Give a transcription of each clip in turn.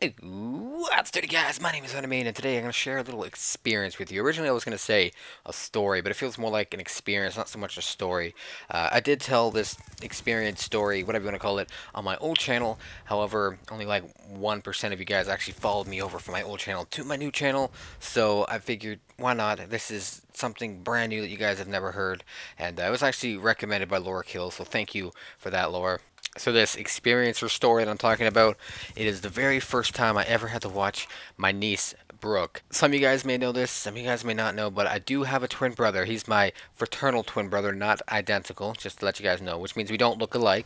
What's good, guys? My name is Unamain, and today I'm going to share a little experience with you. Originally, I was going to say a story, but it feels more like an experience, not so much a story. I did tell this experience story, whatever you want to call it, on my old channel. However, only like 1% of you guys actually followed me over from my old channel to my new channel, so I figured, why not? This is something brand new that you guys have never heard, and it was actually recommended by Laura Kill, so thank you for that, Laura. So this experience or story that I'm talking about, it is the very first time I ever had to watch my niece Brooke. Some of you guys may know this, some of you guys may not know, but I do have a twin brother. He's my fraternal twin brother, not identical, just to let you guys know, which means we don't look alike.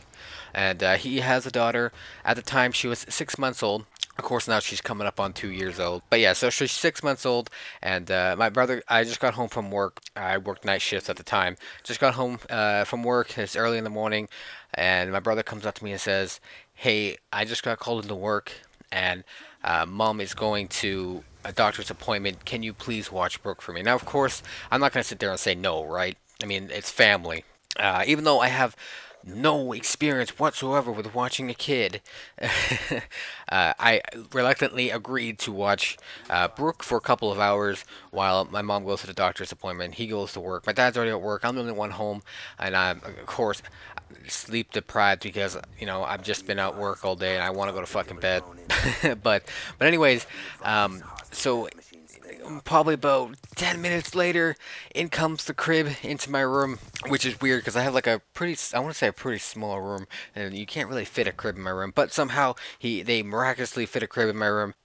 And he has a daughter. At the time, she was 6 months old. Of course, now she's coming up on 2 years old. But yeah, so she's 6 months old, and my brother, I just got home from work. I worked night shifts at the time. Just got home from work. It's early in the morning, and my brother comes up to me and says, "Hey, I just got called into work, and mom is going to a doctor's appointment. Can you please watch Brooke for me?" Now, of course, I'm not going to sit there and say no, right? I mean, it's family. Even though I have no experience whatsoever with watching a kid, I reluctantly agreed to watch Brooke for a couple of hours while my mom goes to the doctor's appointment. He goes to work. My dad's already at work. I'm the only one home, and I'm, of course, sleep deprived because I've just been at work all day and I want to go to fucking bed. But anyways, so probably about 10 minutes later, in comes the crib into my room, which is weird because I have like a pretty, I want to say a pretty small room, and you can't really fit a crib in my room. But somehow they miraculously fit a crib in my room.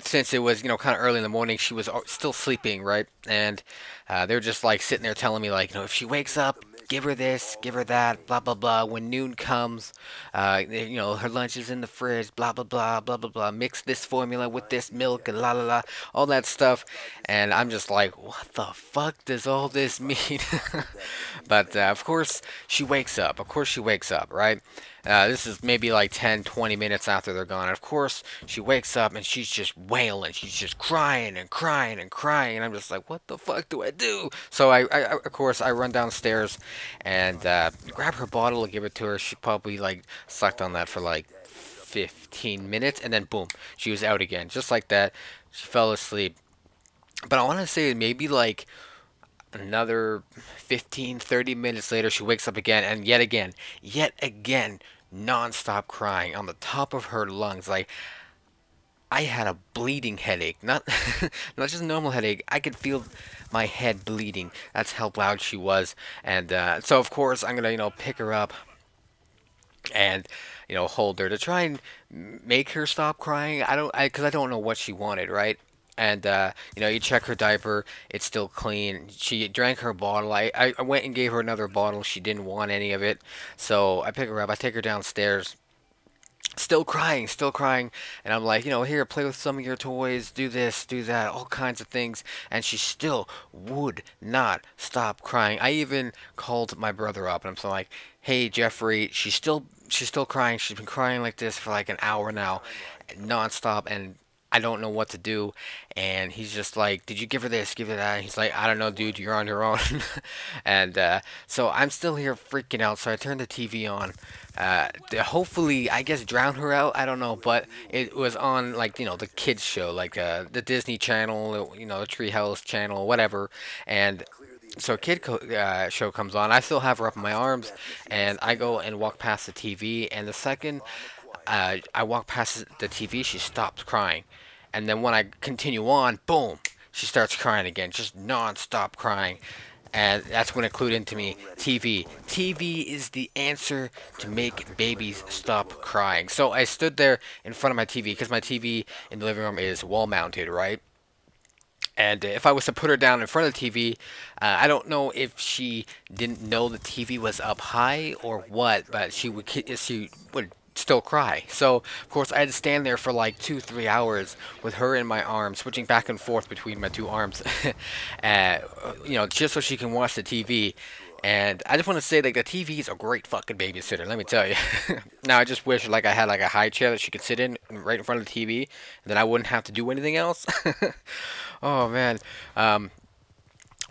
Since it was, kind of early in the morning, she was still sleeping, right? And they were just like sitting there telling me, like, if she wakes up, give her this, give her that, blah blah blah. When noon comes, her lunch is in the fridge, blah blah blah, blah blah blah. Mix this formula with this milk and la la la, all that stuff. And I'm just like, what the fuck does all this mean? But of course she wakes up. Of course she wakes up, right? This is maybe like 10, 20 minutes after they're gone. And of course, she wakes up and she's just wailing. She's just crying and crying and crying. And I'm just like, what the fuck do I do? So of course, I run downstairs and grab her bottle and give it to her. She probably like sucked on that for like 15 minutes. And then boom, she was out again. Just like that. She fell asleep. But I want to say maybe like another 15, 30 minutes later, she wakes up again, and yet again, non-stop crying on the top of her lungs. Like, I had a bleeding headache, not not just a normal headache. I could feel my head bleeding. That's how loud she was. And so of course I'm gonna pick her up and hold her to try and make her stop crying. Because I don't know what she wanted, right? And you check her diaper, it's still clean. She drank her bottle. I went and gave her another bottle. She didn't want any of it, so I pick her up. I take her downstairs, still crying, and I'm like, here, play with some of your toys, do this, do that, all kinds of things, and she still would not stop crying. I even called my brother up, and I'm so like, hey, Jeffrey, she's still crying. She's been crying like this for like an hour now, nonstop, and I don't know what to do. And he's just like, did you give her this, give her that? And he's like, I don't know, dude, you're on your own. And so I'm still here freaking out, so I turned the TV on to hopefully, I guess, drown her out. I don't know, but it was on like the kids show, like the Disney Channel, the Treehouse Channel, whatever. And so a show comes on. I still have her up in my arms, and I go and walk past the TV. And the second I walk past the TV, she stops crying. And then when I continue on, boom, she starts crying again, just non-stop crying. And that's when it clued into me, TV. TV is the answer to make babies stop crying. So I stood there in front of my TV, because my TV in the living room is wall mounted, right? And if I was to put her down in front of the TV, I don't know if she didn't know the TV was up high or what, but she would still cry. So of course I had to stand there for like 2, 3 hours with her in my arms, switching back and forth between my two arms, uh, just so she can watch the TV. And I just want to say, like, the TV is a great fucking babysitter. Let me tell you. Now I just wish like I had like a high chair that she could sit in right in front of the TV, and then I wouldn't have to do anything else. Oh man. Um,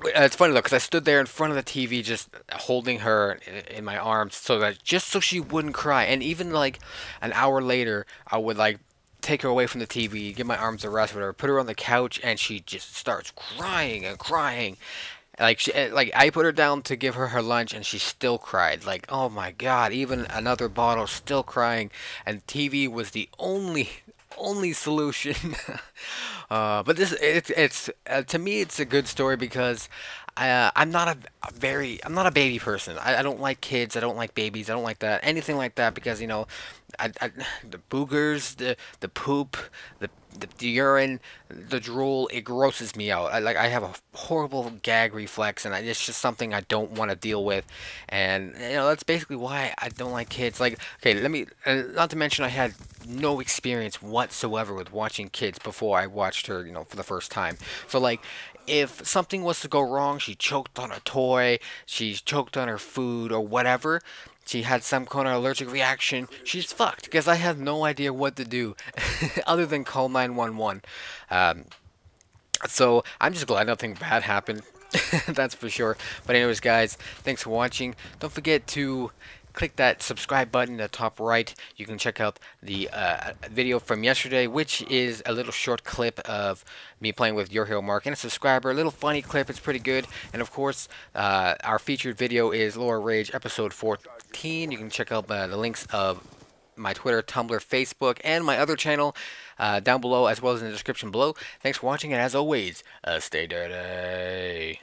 it's funny though, because I stood there in front of the TV, just holding her in my arms, so that just so she wouldn't cry. And even like an hour later, I would like take her away from the TV, get my arms around her, put her on the couch, and she just starts crying and crying. Like I put her down to give her her lunch, and she still cried. Like, oh my God, even another bottle, still crying, and TV was the only solution. But it's to me it's a good story because I'm not a baby person. I don't like kids. I don't like babies. I don't like that anything like that because the boogers, the poop, the urine, the drool, it grosses me out. I have a horrible gag reflex, and it's just something I don't want to deal with. And that's basically why I don't like kids. Like, okay, let me not to mention I had no experience whatsoever with watching kids before I watched her, for the first time. So like, if something was to go wrong, she choked on a toy, she choked on her food or whatever, she had some kind of allergic reaction, she's fucked because I have no idea what to do other than call 911. Um, so I'm just glad nothing bad happened. That's for sure. But anyways, guys, thanks for watching. Don't forget to click that subscribe button in the top right. You can check out the video from yesterday, which is a little short clip of me playing with Your Hero Mark and a subscriber. A little funny clip. It's pretty good. And of course, our featured video is Laura Rage episode 14. You can check out the links of my Twitter, Tumblr, Facebook, and my other channel down below, as well as in the description below. Thanks for watching, and as always, stay dirty.